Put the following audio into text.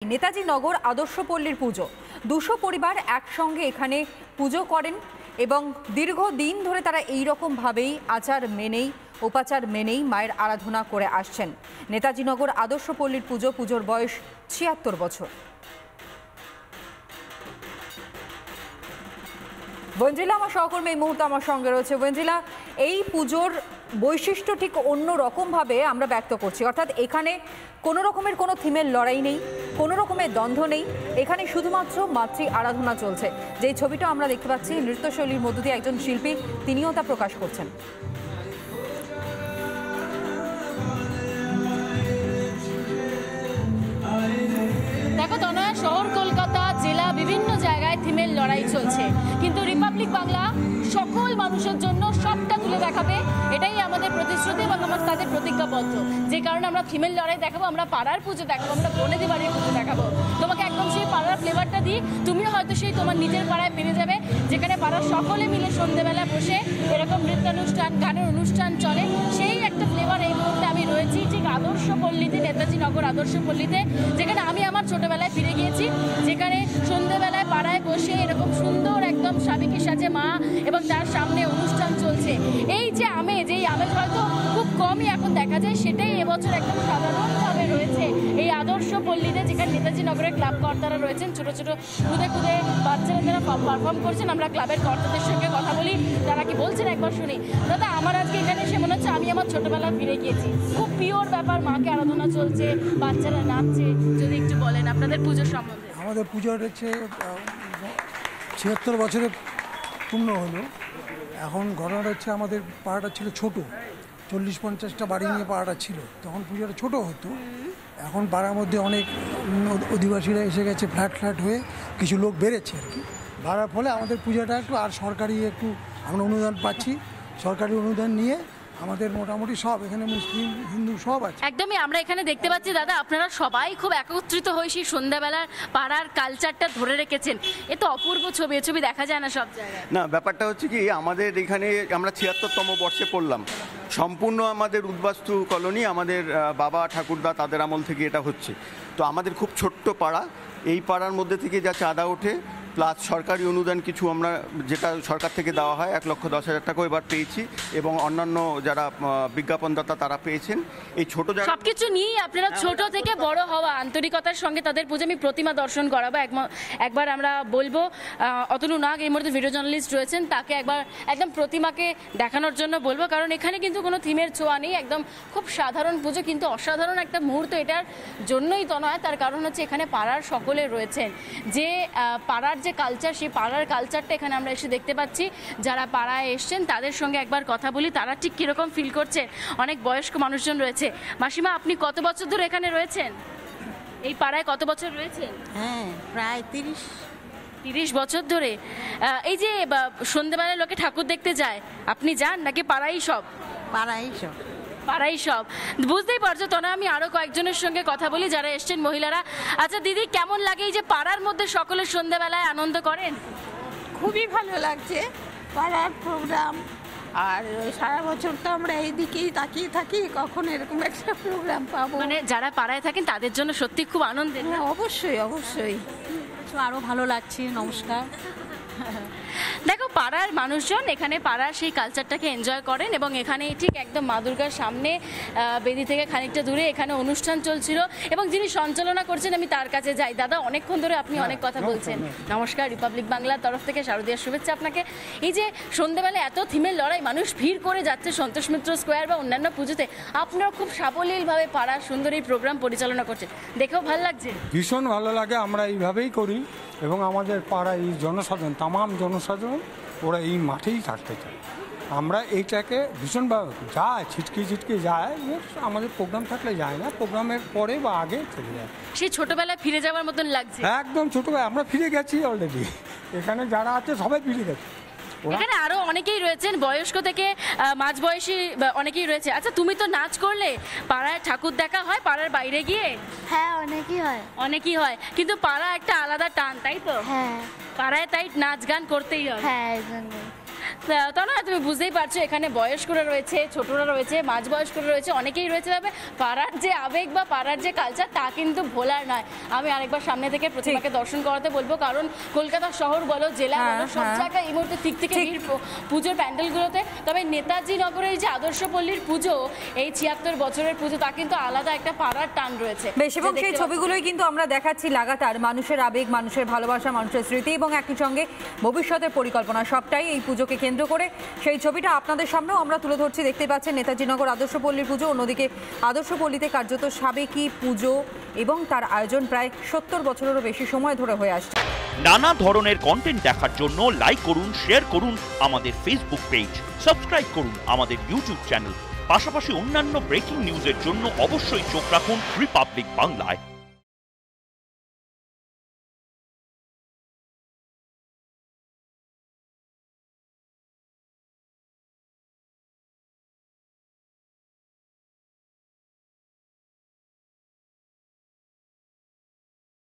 নেতাজি নগর আদর্শপল্লীর পুজো 200 পরিবার একসঙ্গে এখানে পুজো করেন এবং দীর্ঘদিন ধরে তারা এই রকম ভাবেই আচার মেনেই উপাচার মেনেই মায়ের আরাধনা করে আসছেন। নেতাজি নগর আদর্শপল্লীর পুজোর বয়স 76 বছর। বঞ্জিলা আমার সহকর্মী এই মুহূর্তে আমার সঙ্গে রয়েছে। বঞ্জিলা, এই পুজোর বৈশিষ্ট্য ঠিক অন্য রকমভাবে আমরা ব্যক্ত করছি, অর্থাৎ এখানে কোনো রকমের কোনো থিমের লড়াই নেই, কোনো রকমের দ্বন্দ্ব নেই, এখানে শুধুমাত্র মাতৃ আরাধনা চলছে। যেই ছবিটা আমরা দেখতে পাচ্ছি নৃত্যশৈলীর মধ্য দিয়ে একজন শিল্পী তিনিও তা প্রকাশ করছেন। দেখো তনয়া, শহর কলকাতা জেলা বিভিন্ন জায়গায় থিমের লড়াই চলছে, কিন্তু রিপাবলিক বাংলা সকল মানুষের জন্য সবটা তুলে দেখাবে, এটাই আমাদের প্রতিশ্রুতি এবং আমার তাদের প্রতিজ্ঞাবদ্ধ। যে কারণে আমরা থিমের লড়াই দেখাবো, আমরা পাড়ার পুজো দেখাবো, আমরা বনেদি বাড়ির পুজো দেখাবো। তোমাকে একদম সেই পাড়ার ফ্লেভারটা দিই, তুমিও হয়তো সেই তোমার নিজের পাড়ায় ফিরে যাবে, যেখানে পাড়ার সকলে মিলে সন্ধ্যেবেলা বসে এরকম নৃত্যানুষ্ঠান গানের অনুষ্ঠান চলে। সেই একটা ফ্লেভার এই মুহূর্তে আমি রয়েছি ঠিক আদর্শপল্লীতে, নেতাজি নগর আদর্শপল্লীতে, যেখানে আমি আমার ছোটবেলায় ফিরে গিয়েছি, যেখানে সন্ধ্যেবেলায় পাড়ায় বসে এরকম সুন্দর একদম সাবেকি সাজে মা এবং তার সামনে অনুষ্ঠান চলছে। এই যে আমেজ, এই আমেজ হয়তো খুব কমই এখন দেখা যায়, সেটাই এবছর একদম সাধারণভাবে রয়েছে এই আদর্শপল্লীতে, যেখানে নেতাজি নগরের ক্লাব কর্তারা রয়েছেন, ছোট ছোট খুদে খুদে বাচ্চারা যারা পারফর্ম করছেন। আমরা ক্লাবের কর্তাদের সঙ্গে কথা বলি, তারা কি বলছেন একবার শুনি। দাদা, আমার আজকে এখানে এসে মনে হচ্ছে আমি আমার ছোটবেলা ফিরে গিয়েছি। খুব পিওর ব্যাপার, মাকে আরাধনা চলছে, বাচ্চারা নাচছে। যদি একটু বলেন আপনাদের পুজোর সম্বন্ধে। আমাদের পুজোর হচ্ছে 76 বছরে পূর্ণ হলো। এখন ঘটনাটা হচ্ছে আমাদের পাড়াটা ছিল ছোট, 40-50টা বাড়ি নিয়ে পাড়াটা ছিল, তখন পুজোটা ছোট হতো। এখন পাড়ার মধ্যে অনেক অধিবাসীরা এসে গেছে, ফ্ল্যাট হয়ে কিছু লোক বেড়েছে আর কি। বাড়ার ফলে আমাদের পুজোটা একটু আর সরকারি একটু আমরা অনুদান পাচ্ছি, সরকারি অনুদান নিয়ে আমাদের মোটামুটি সব এখানে মুসলিম হিন্দু সব আছে। একদমই আমরা এখানে দেখতে পাচ্ছি দাদা, আপনারা সবাই খুব একত্রিত হয়ে সেই সন্ধ্যাবেলার পাড়ার কালচারটা ধরে রেখেছেন। এ তো অপূর্ব ছবি, এ ছবি দেখা যায় না সব জায়গায়। না, ব্যাপারটা হচ্ছে কি, আমাদের এখানে আমরা 76তম বর্ষে পড়লাম। সম্পূর্ণ আমাদের উদ্বাস্তু কলোনি, আমাদের বাবা ঠাকুরদা তাদের আমল থেকে এটা হচ্ছে। তো আমাদের খুব ছোট্ট পাড়া, এই পাড়ার মধ্যে থেকে যা চাঁদা ওঠে প্লাস সরকারি অনুদান কিছু আমরা যেটা সরকার থেকে দেওয়া হয় 1,10,000 টাকা এবার পেয়েছি, এবং অন্যান্য যারা বিজ্ঞাপনদাতা তারা পেয়েছেন। এই ছোট সবকিছু নিয়েই আপনারা ছোট থেকে বড় হওয়া, আন্তরিকতার সঙ্গে তাদের পুজো। আমি প্রতিমা দর্শন করাবো একবার, আমরা বলবো অতনু নাগ এই মুহূর্তে ভিডিও জার্নালিস্ট রয়েছেন, তাকে একবার একদম প্রতিমাকে দেখানোর জন্য বলবো, কারণ এখানে কিন্তু কোনো থিমের ছোঁয়া নেই, একদম খুব সাধারণ পুজো, কিন্তু অসাধারণ একটা মুহূর্ত এটার জন্যই তো নয়। তার কারণ হচ্ছে এখানে পাড়ার সকলে রয়েছেন, যে পাড়ার যে কালচার, সেই পাড়ার কালচারটা এখানে আমরা এসে দেখতে পাচ্ছি। যারা পাড়ায় এসছেন তাদের সঙ্গে একবার কথা বলি, তারা ঠিক কীরকম ফিল করছে। অনেক বয়স্ক মানুষজন রয়েছে। মাসিমা, আপনি কত বছর ধরে এখানে রয়েছেন? এই পাড়ায় কত বছর রয়েছেন? হ্যাঁ, প্রায় 30 বছর ধরে। এই যে সন্ধ্যেবেলায় লোকে ঠাকুর দেখতে যায়, আপনি যান নাকি পাড়াই সব? পাড়াই সব। বুঝতেই পারছো তো না, আমি আরো কয়েকজনের সঙ্গে কথা বলি যারা এসছেন, মহিলারা। আচ্ছা দিদি, কেমন লাগে এই যে পাড়ার মধ্যে সকলের সন্ধ্যাবেলায় আনন্দ করেন? খুবই ভালো লাগছে পাড়ার প্রোগ্রাম, আর সারা বছর তো আমরা এইদিকেই তাকিয়ে থাকি কখন এরকম একটা প্রোগ্রাম পাবো। মানে যারা পাড়ায় থাকেন তাদের জন্য সত্যি খুব আনন্দের। হ্যাঁ, অবশ্যই আরো ভালো লাগছে। নমস্কার। দেখো, পাড়ার মানুষজন এখানে পাড়ার সেই কালচারটাকে এনজয় করেন, এবং এখানে ঠিক একদম মা দুর্গার সামনে বেদি থেকে খানিকটা দূরে এখানে অনুষ্ঠান চলছিল, এবং যিনি সঞ্চালনা করছেন আমি তার কাছে যাই। দাদা, অনেকক্ষণ ধরে আপনি অনেক কথা বলছেন। নমস্কার, রিপাবলিক বাংলার তরফ থেকে শারদীয়ার শুভেচ্ছা আপনাকে। এই যে সন্ধ্যেবেলা এত থিমের লড়াই, মানুষ ভিড় করে যাচ্ছে সন্তোষ মিত্র স্কোয়ার বা অন্যান্য পুজোতে, আপনারা খুব সাবলীলভাবে পাড়ার সুন্দর এই প্রোগ্রাম পরিচালনা করছেন, দেখেও ভালো লাগছে। ভীষণ ভালো লাগে, আমরা এইভাবেই করি, এবং আমাদের পাড়ায় এই জনসাধারণ, তামাম জনসাধারণ ওরা এই মাঠেই থাকতে চায়। আমরা এইটাকে ভীষণভাবে যায়, ছিটকে যায়, আমাদের প্রোগ্রাম থাকলে যায় না, প্রোগ্রামের পরে বা আগে চলে যায়। সেই ছোটবেলায় ফিরে যাওয়ার মতন লাগছে। একদম ছোটবেলায় আমরা ফিরে গেছি অলরেডি, এখানে যারা আছে সবাই ফিরে গেছে। এখানে আরো অনেকেই রয়েছেন, বয়স্ক থেকে মাঝবয়সী অনেকেই রয়েছে। আচ্ছা, তুমি তো নাচ করলে, পাড়ায় ঠাকুর দেখা হয় পাড়ার বাইরে গিয়ে? হ্যাঁ, অনেকই হয়, কিন্তু পাড়া একটা আলাদা টান, তাই তো? হ্যাঁ, পাড়ায় তাই নাচ গান করতেই হয়। হ্যাঁ। তনয়া, তুমি বুঝতেই পারছো এখানে বয়স্করা রয়েছে, ছোটরা রয়েছে, মাঝ বয়স্করা রয়েছে, অনেকেই রয়েছে। তবে পাড়ার যে আবেগ বা পাড়ার যে কালচার তা কিন্তু ভোলার নয়। আমি আরেকবার সামনে থেকে প্রতিমাকে দর্শন করাতে বলবো, কারণ কলকাতা শহর বলো, জেলা বলো, সব জায়গায় এই মুহূর্তে ঠিক পুজোর প্যান্ডেলগুলোতে। তবে নেতাজি নগরের যে আদর্শপল্লীর পুজো, এই 76 বছরের পুজো, তা কিন্তু আলাদা একটা পাড়ার টান রয়েছে। বেশ, এবং সেই ছবিগুলোই কিন্তু আমরা দেখাচ্ছি লাগাতার। মানুষের আবেগ, মানুষের ভালোবাসা, মানুষের স্মৃতি এবং একই সঙ্গে ভবিষ্যতের পরিকল্পনা, সবটাই এই পুজোকে কেন্দ্র করে। সেই ছবিটা আপনাদের সামনেও আমরা তুলে ধরছি। দেখতে পাচ্ছেন নেতাজি নগর আদর্শপল্লীর পুজো। অন্যদিকে আদর্শপল্লীতে কার্যত সাবেকি পুজো এবং তার আয়োজন প্রায় 70 বছরেরও বেশি সময় ধরে হয়ে আসছে। নানা ধরনের কন্টেন্ট দেখার জন্য লাইক করুন, শেয়ার করুন আমাদের ফেসবুক পেজ, সাবস্ক্রাইব করুন আমাদের ইউটিউব চ্যানেল। পাশাপাশি অন্যান্য ব্রেকিং নিউজের জন্য অবশ্যই চোখ রাখুন রিপাবলিক বাংলায়।